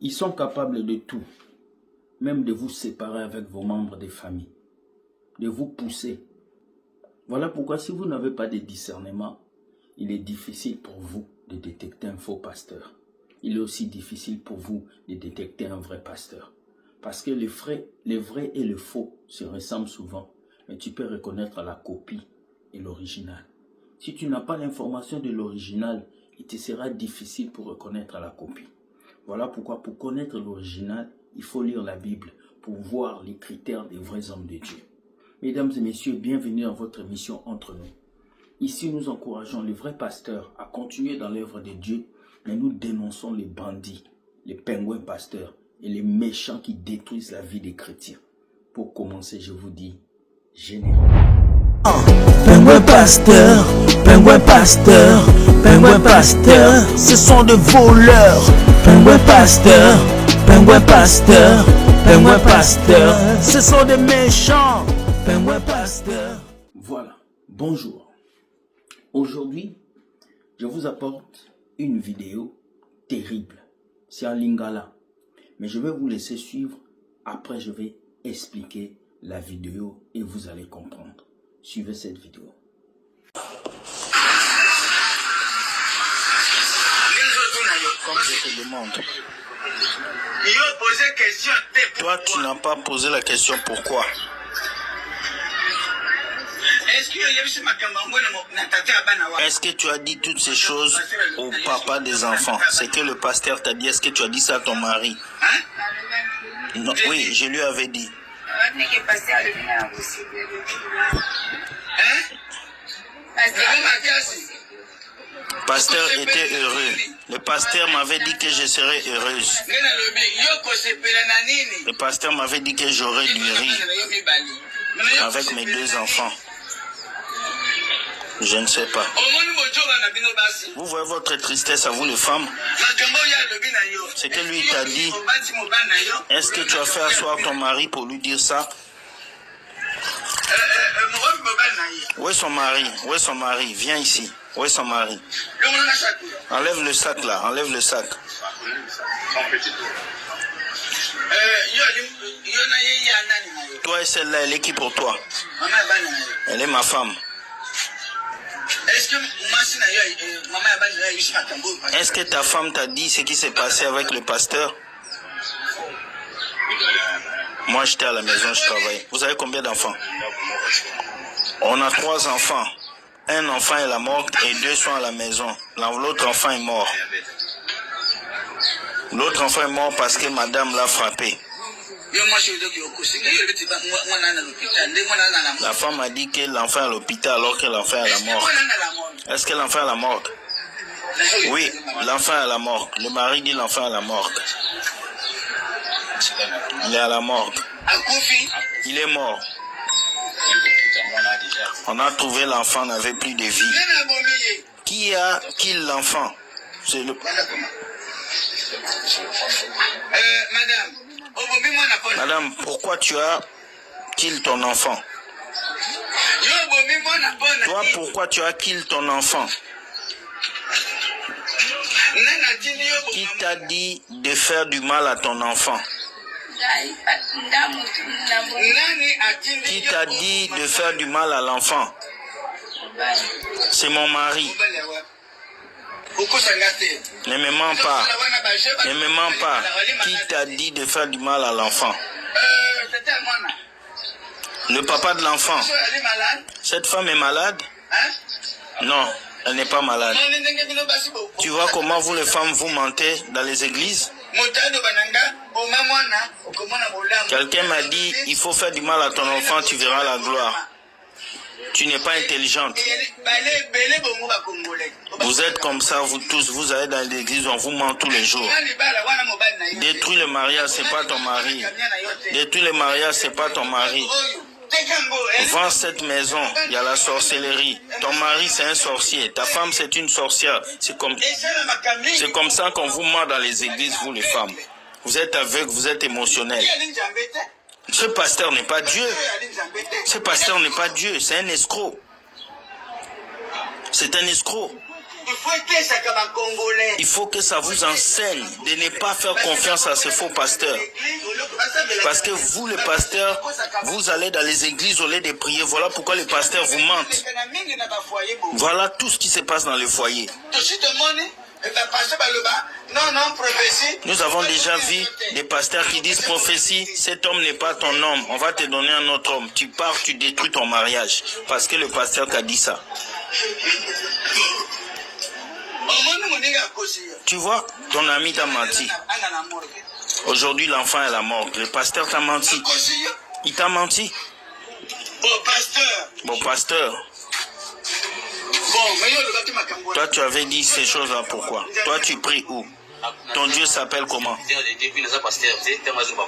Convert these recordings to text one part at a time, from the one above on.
Ils sont capables de tout, même de vous séparer avec vos membres de famille, de vous pousser. Voilà pourquoi si vous n'avez pas de discernement, il est difficile pour vous de détecter un faux pasteur. Il est aussi difficile pour vous de détecter un vrai pasteur. Parce que le vrai et le faux se ressemblent souvent, mais tu peux reconnaître la copie et l'original. Si tu n'as pas l'information de l'original, il te sera difficile pour reconnaître la copie. Voilà pourquoi pour connaître l'original, il faut lire la Bible pour voir les critères des vrais hommes de Dieu. Mesdames et messieurs, bienvenue dans votre émission Entre nous. Ici, nous encourageons les vrais pasteurs à continuer dans l'œuvre de Dieu, mais nous dénonçons les bandits, les pingouins pasteurs et les méchants qui détruisent la vie des chrétiens. Pour commencer, je vous dis, général. Pingouin pasteur, pingouin pasteur, pingouin pasteur, ce sont des voleurs. Pingouin pasteur, pingouin pasteur, pingouin pasteur, ce sont des méchants. Pingouin pasteur. Voilà, bonjour. Aujourd'hui, je vous apporte une vidéo terrible. C'est en lingala. Mais je vais vous laisser suivre. Après, je vais expliquer la vidéo et vous allez comprendre. Suivez cette vidéo. Comme je te demande. Toi, tu n'as pas posé la question pourquoi. Est-ce que tu as dit toutes ces choses au papa des enfants? C'est que le pasteur t'a dit. Est-ce que tu as dit ça à ton mari? Non, oui, je lui avais dit. Pasteur était heureux. Le pasteur m'avait dit que je serais heureuse. Le pasteur m'avait dit que j'aurais du riz avec mes deux enfants. Je ne sais pas. Vous voyez votre tristesse à vous les femmes? C'est que lui t'a dit. Est-ce que tu as fait asseoir ton mari pour lui dire ça? Où est son mari? Où est son mari? Viens ici. Où est son mari? Enlève le sac là, enlève le sac. Toi et celle-là, elle est qui pour toi? Elle est ma femme. Est-ce que ta femme t'a dit ce qui s'est passé avec le pasteur? Moi, j'étais à la maison, je travaille. Vous avez combien d'enfants? On a 3 enfants. Un enfant est à la morgue et 2 sont à la maison. L'autre enfant est mort. L'autre enfant est mort parce que madame l'a frappé. La femme a dit que l'enfant est à l'hôpital alors que l'enfant est à la morgue. Est-ce que l'enfant est à la morgue? Oui, l'enfant est à la morgue. Le mari dit l'enfant est à la morgue. Il est à la morgue. Il est mort. On a trouvé l'enfant n'avait plus de vie. Qui a kill l'enfant? C'est le... Madame, pourquoi tu as kill ton enfant? Toi, pourquoi tu as kill ton enfant? Qui t'a dit de faire du mal à ton enfant? Qui t'a dit de faire du mal à l'enfant? C'est mon mari. Ne me mens pas. Ne me mens pas. Qui t'a dit de faire du mal à l'enfant? Le papa de l'enfant. Cette femme est malade? Non, elle n'est pas malade. Tu vois comment vous les femmes vous mentez dans les églises? Quelqu'un m'a dit, il faut faire du mal à ton enfant, tu verras la gloire. Tu n'es pas intelligente. Vous êtes comme ça, vous tous, vous allez dans l'église, on vous ment tous les jours. Détruis le mariage, c'est pas ton mari. Détruis le mariage, c'est pas ton mari. Vends cette maison, il y a la sorcellerie. Ton mari, c'est un sorcier. Ta femme, c'est une sorcière. C'est comme ça qu'on vous ment dans les églises, vous les femmes. Vous êtes aveugles, vous êtes émotionnels. Ce pasteur n'est pas Dieu. Ce pasteur n'est pas Dieu, c'est un escroc. C'est un escroc. Il faut que ça vous enseigne de ne pas faire confiance à ces faux pasteurs. Parce que vous, les pasteurs, vous allez dans les églises au lieu de prier. Voilà pourquoi les pasteurs vous mentent. Voilà tout ce qui se passe dans le foyer. Nous avons déjà vu des pasteurs qui disent prophétie, cet homme n'est pas ton homme, on va te donner un autre homme. Tu pars, tu détruis ton mariage. Parce que le pasteur t'a dit ça. Tu vois, ton ami t'a menti. Aujourd'hui, l'enfant est à la mort. Le pasteur t'a menti. Il t'a menti. Bon, pasteur. Toi, tu avais dit ces choses-là, pourquoi? Toi, tu pries où? Ton Dieu s'appelle comment?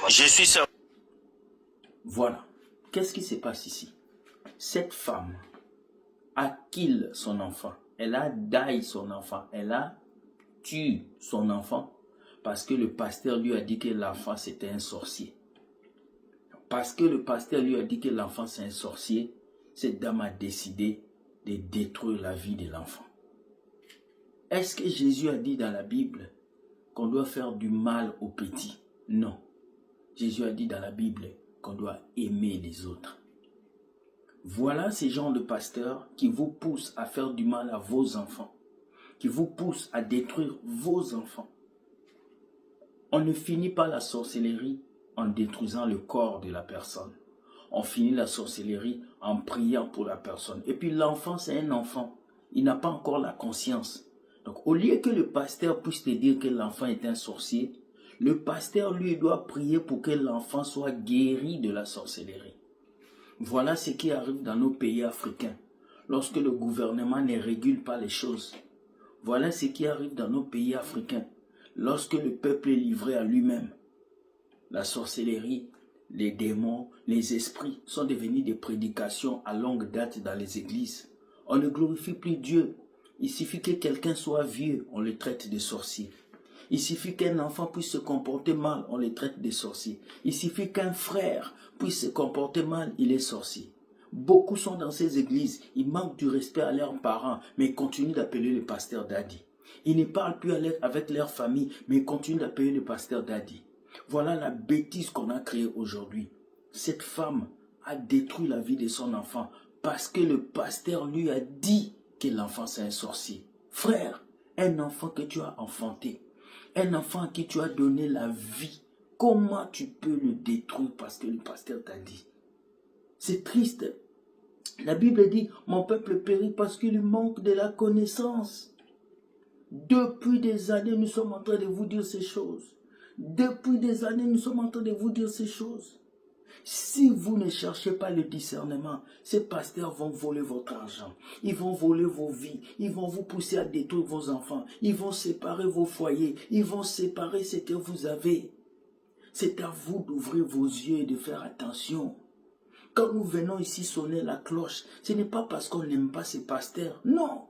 Je suis sûr. Voilà. Qu'est-ce qui se passe ici? Cette femme a kill son enfant. Elle a die son enfant. Elle a tué son enfant parce que le pasteur lui a dit que l'enfant c'était un sorcier. Parce que le pasteur lui a dit que l'enfant c'est un sorcier, cette dame a décidé de détruire la vie de l'enfant. Est-ce que Jésus a dit dans la Bible qu'on doit faire du mal aux petits? Non. Jésus a dit dans la Bible qu'on doit aimer les autres. Voilà ces genres de pasteurs qui vous poussent à faire du mal à vos enfants, qui vous poussent à détruire vos enfants. On ne finit pas la sorcellerie en détruisant le corps de la personne. On finit la sorcellerie en priant pour la personne. Et puis l'enfant, c'est un enfant. Il n'a pas encore la conscience. Donc au lieu que le pasteur puisse te dire que l'enfant est un sorcier, le pasteur lui doit prier pour que l'enfant soit guéri de la sorcellerie. Voilà ce qui arrive dans nos pays africains, lorsque le gouvernement ne régule pas les choses. Voilà ce qui arrive dans nos pays africains, lorsque le peuple est livré à lui-même. La sorcellerie, les démons, les esprits sont devenus des prédications à longue date dans les églises. On ne glorifie plus Dieu. Il suffit que quelqu'un soit vieux, on le traite de sorcier. Il suffit qu'un enfant puisse se comporter mal, on le traite de sorcier. Il suffit qu'un frère puisse se comporter mal, il est sorcier. Beaucoup sont dans ces églises, ils manquent du respect à leurs parents, mais ils continuent d'appeler le pasteur daddy. Ils ne parlent plus avec leur famille, mais ils continuent d'appeler le pasteur daddy. Voilà la bêtise qu'on a créée aujourd'hui. Cette femme a détruit la vie de son enfant parce que le pasteur lui a dit que l'enfant c'est un sorcier. Frère, un enfant que tu as enfanté, un enfant à qui tu as donné la vie, comment tu peux le détruire parce que le pasteur t'a dit? C'est triste. La Bible dit, mon peuple périt parce qu'il manque de la connaissance. Depuis des années, nous sommes en train de vous dire ces choses. Depuis des années, nous sommes en train de vous dire ces choses. Si vous ne cherchez pas le discernement, ces pasteurs vont voler votre argent. Ils vont voler vos vies. Ils vont vous pousser à détruire vos enfants. Ils vont séparer vos foyers. Ils vont séparer ce que vous avez. C'est à vous d'ouvrir vos yeux et de faire attention. Quand nous venons ici sonner la cloche, ce n'est pas parce qu'on n'aime pas ces pasteurs. Non.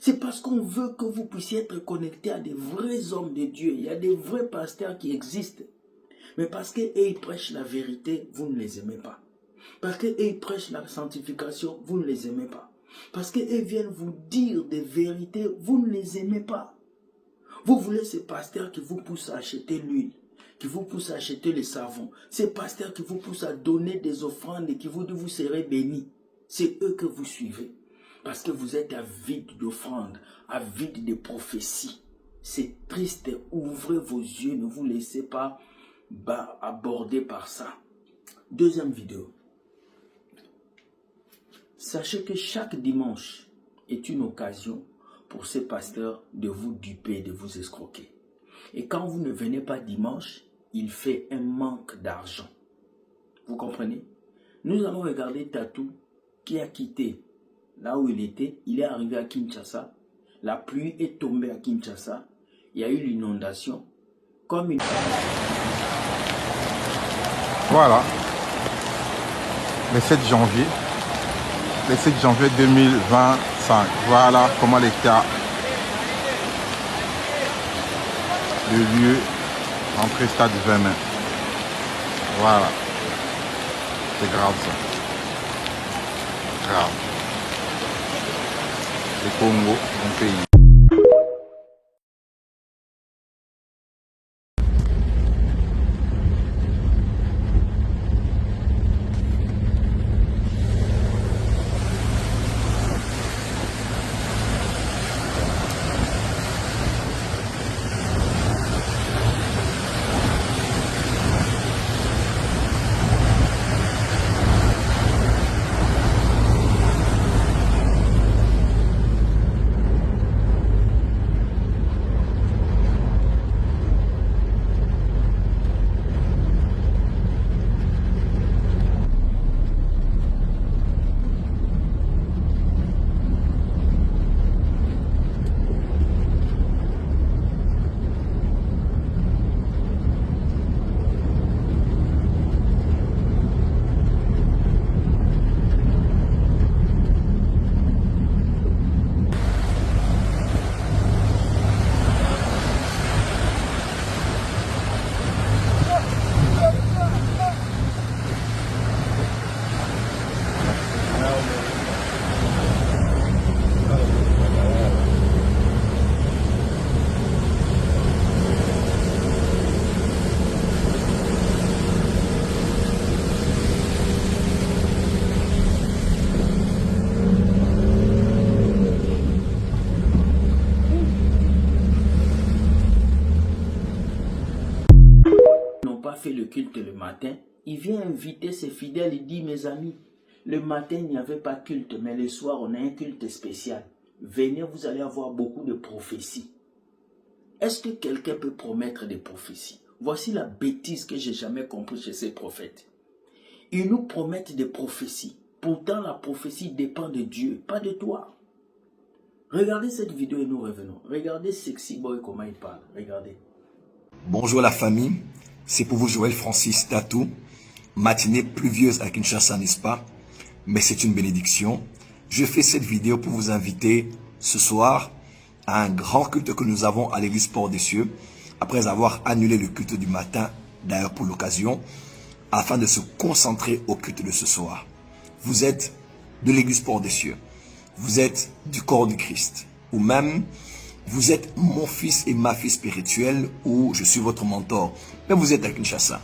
C'est parce qu'on veut que vous puissiez être connectés à des vrais hommes de Dieu. Il y a des vrais pasteurs qui existent. Mais parce qu'eux, ils prêchent la vérité, vous ne les aimez pas. Parce qu'eux, ils prêchent la sanctification, vous ne les aimez pas. Parce qu'eux viennent vous dire des vérités, vous ne les aimez pas. Vous voulez ces pasteurs qui vous poussent à acheter l'huile, qui vous poussent à acheter les savons. Ces pasteurs qui vous poussent à donner des offrandes et qui vous disent vous serez bénis. C'est eux que vous suivez. Parce que vous êtes avide d'offrandes, avide de prophéties. C'est triste, ouvrez vos yeux, ne vous laissez pas aborder par ça. Deuxième vidéo. Sachez que chaque dimanche est une occasion pour ces pasteurs de vous duper, de vous escroquer. Et quand vous ne venez pas dimanche, il fait un manque d'argent. Vous comprenez? Nous allons regarder Tatou qui a quitté là où il était. Il est arrivé à Kinshasa. La pluie est tombée à Kinshasa. Il y a eu l'inondation. Comme une... Voilà, le 7 janvier 2025, voilà comment l'état, le lieu, entrée stade Vermin. Voilà, c'est grave ça, grave. Le Congo, mon pays. pas fait le culte le matin, il vient inviter ses fidèles, il dit, mes amis, le matin, il n'y avait pas de culte, mais le soir, on a un culte spécial. Venez, vous allez avoir beaucoup de prophéties. Est-ce que quelqu'un peut promettre des prophéties? Voici la bêtise que j'ai jamais compris chez ces prophètes. Ils nous promettent des prophéties. Pourtant, la prophétie dépend de Dieu, pas de toi. Regardez cette vidéo et nous revenons. Regardez Sexy Boy, comment il parle. Regardez. Bonjour la famille, c'est pour vous Joël Francis Tatou. Matinée pluvieuse à Kinshasa, n'est-ce pas? Mais c'est une bénédiction. Je fais cette vidéo pour vous inviter ce soir à un grand culte que nous avons à l'église Port des Cieux, après avoir annulé le culte du matin, d'ailleurs pour l'occasion, afin de se concentrer au culte de ce soir. Vous êtes de l'église Port des Cieux, vous êtes du corps du Christ, ou même vous êtes mon fils et ma fille spirituelle, ou je suis votre mentor, mais vous êtes à Kinshasa.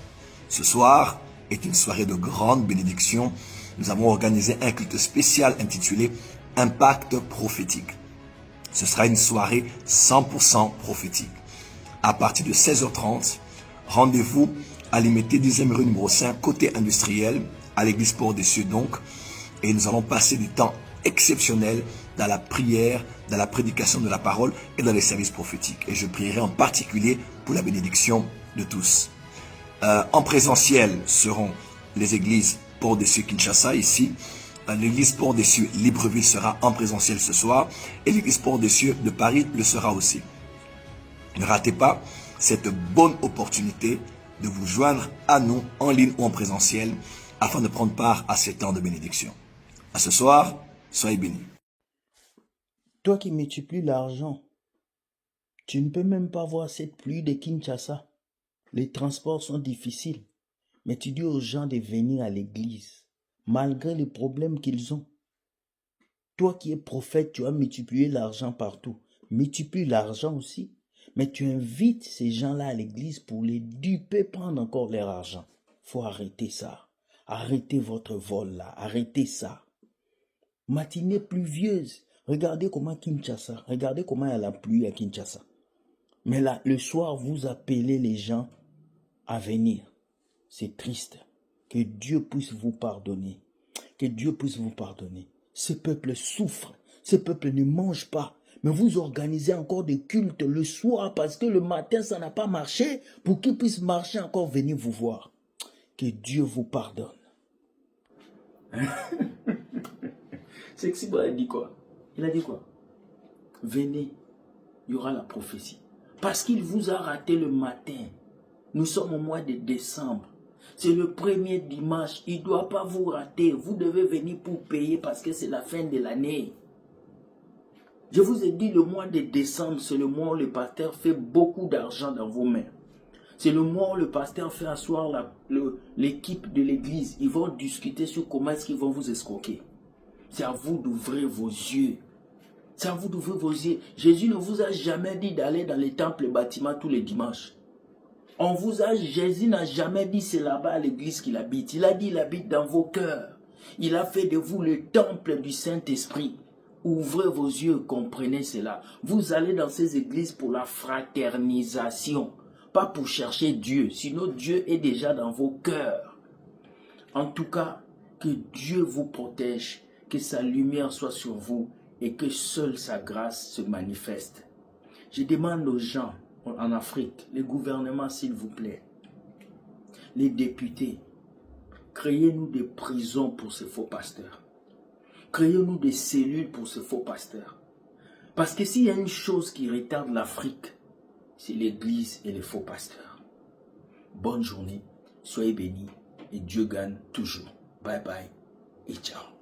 Ce soir est une soirée de grande bénédiction. Nous avons organisé un culte spécial intitulé Impact prophétique. Ce sera une soirée 100% prophétique. À partir de 16h30, rendez-vous à l'Imété 10e rue numéro 5, côté industriel, à l'église Port des Cieux donc. Et nous allons passer du temps exceptionnel dans la prière, dans la prédication de la parole et dans les services prophétiques. Et je prierai en particulier pour la bénédiction de tous. En présentiel seront les églises Port des Cieux Kinshasa ici. L'église Port des Cieux Libreville sera en présentiel ce soir. Et l'église Port des Cieux de Paris le sera aussi. Ne ratez pas cette bonne opportunité de vous joindre à nous en ligne ou en présentiel afin de prendre part à ces temps de bénédiction. À ce soir, soyez bénis. Toi qui multiplies l'argent, tu ne peux même pas voir cette pluie de Kinshasa. Les transports sont difficiles, mais tu dis aux gens de venir à l'église, malgré les problèmes qu'ils ont. Toi qui es prophète, tu as multiplié l'argent partout. Multiplie l'argent aussi, mais tu invites ces gens-là à l'église pour les duper, prendre encore leur argent. Faut arrêter ça. Arrêtez votre vol là, arrêtez ça. Matinée pluvieuse. Regardez comment Kinshasa, regardez comment il y a la pluie à Kinshasa. Mais là, le soir, vous appelez les gens à venir. C'est triste. Que Dieu puisse vous pardonner. Que Dieu puisse vous pardonner. Ce peuple souffre. Ce peuple ne mange pas. Mais vous organisez encore des cultes le soir parce que le matin, ça n'a pas marché. Pour qu'ils puissent marcher encore, venir vous voir. Que Dieu vous pardonne. Sexy Boy a dit quoi? Il a dit quoi? Venez, il y aura la prophétie. Parce qu'il vous a raté le matin. Nous sommes au mois de décembre. C'est le premier dimanche. Il ne doit pas vous rater. Vous devez venir pour payer parce que c'est la fin de l'année. Je vous ai dit, le mois de décembre, c'est le mois où le pasteur fait beaucoup d'argent dans vos mains. C'est le mois où le pasteur fait asseoir l'équipe de l'église. Ils vont discuter sur comment est-ce qu'ils vont vous escroquer. C'est à vous d'ouvrir vos yeux. C'est à vous d'ouvrir vos yeux. Jésus ne vous a jamais dit d'aller dans les temples et bâtiments tous les dimanches. Jésus n'a jamais dit c'est là-bas à l'église qu'il habite. Il a dit il habite dans vos cœurs. Il a fait de vous le temple du Saint-Esprit. Ouvrez vos yeux, comprenez cela. Vous allez dans ces églises pour la fraternisation, pas pour chercher Dieu. Sinon Dieu est déjà dans vos cœurs. En tout cas, que Dieu vous protège, que sa lumière soit sur vous et que seule sa grâce se manifeste. Je demande aux gens en Afrique, les gouvernements s'il vous plaît, les députés, créez-nous des prisons pour ces faux pasteurs. Créez-nous des cellules pour ces faux pasteurs. Parce que s'il y a une chose qui retarde l'Afrique, c'est l'église et les faux pasteurs. Bonne journée, soyez bénis et Dieu gagne toujours. Bye bye et ciao.